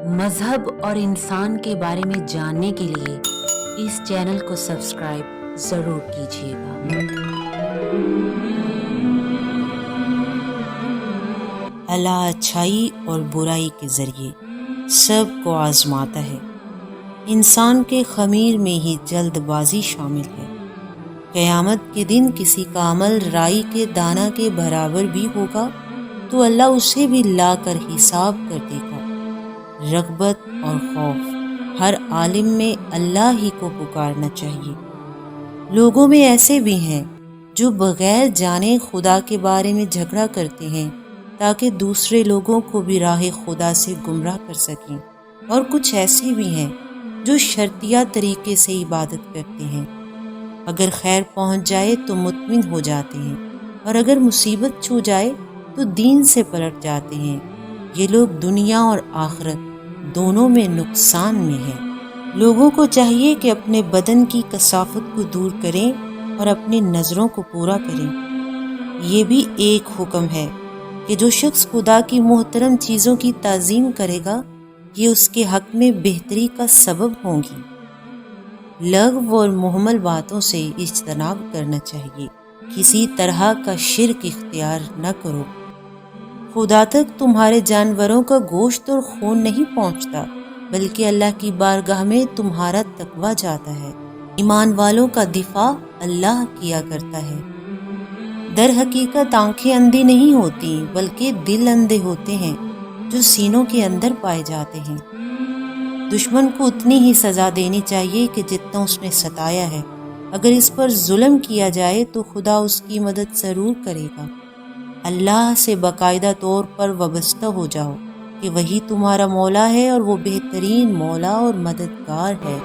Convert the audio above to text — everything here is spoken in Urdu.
مذہب اور انسان کے بارے میں جاننے کے لیے اس چینل کو سبسکرائب ضرور کیجیے گا۔ اللہ اچھائی اور برائی کے ذریعے سب کو آزماتا ہے۔ انسان کے خمیر میں ہی جلد بازی شامل ہے۔ قیامت کے دن کسی کا عمل رائی کے دانہ کے برابر بھی ہوگا تو اللہ اسے بھی لا کر حساب کر دے گا۔ رغبت اور خوف ہر عالم میں اللہ ہی کو پکارنا چاہیے۔ لوگوں میں ایسے بھی ہیں جو بغیر جانے خدا کے بارے میں جھگڑا کرتے ہیں تاکہ دوسرے لوگوں کو بھی راہ خدا سے گمراہ کر سکیں، اور کچھ ایسے بھی ہیں جو شرطیہ طریقے سے عبادت کرتے ہیں۔ اگر خیر پہنچ جائے تو مطمئن ہو جاتے ہیں، اور اگر مصیبت چھو جائے تو دین سے پلٹ جاتے ہیں۔ یہ لوگ دنیا اور آخرت دونوں میں نقصان میں ہیں۔ لوگوں کو چاہیے کہ اپنے بدن کی کثافت کو دور کریں اور اپنی نظروں کو پورا کریں۔ یہ بھی ایک حکم ہے کہ جو شخص خدا کی محترم چیزوں کی تعظیم کرے گا یہ اس کے حق میں بہتری کا سبب ہوں گی۔ لغو اور مہمل باتوں سے اجتناب کرنا چاہیے۔ کسی طرح کا شرک اختیار نہ کرو۔ خدا تک تمہارے جانوروں کا گوشت اور خون نہیں پہنچتا، بلکہ اللہ کی بارگاہ میں تمہارا تقویٰ جاتا ہے۔ ایمان والوں کا دفاع اللہ کیا کرتا ہے۔ در حقیقت آنکھیں اندھی نہیں ہوتی بلکہ دل اندھے ہوتے ہیں جو سینوں کے اندر پائے جاتے ہیں۔ دشمن کو اتنی ہی سزا دینی چاہیے کہ جتنا اس نے ستایا ہے۔ اگر اس پر ظلم کیا جائے تو خدا اس کی مدد ضرور کرے گا۔ اللہ سے باقاعدہ طور پر وابستہ ہو جاؤ کہ وہی تمہارا مولا ہے اور وہ بہترین مولا اور مددگار ہے۔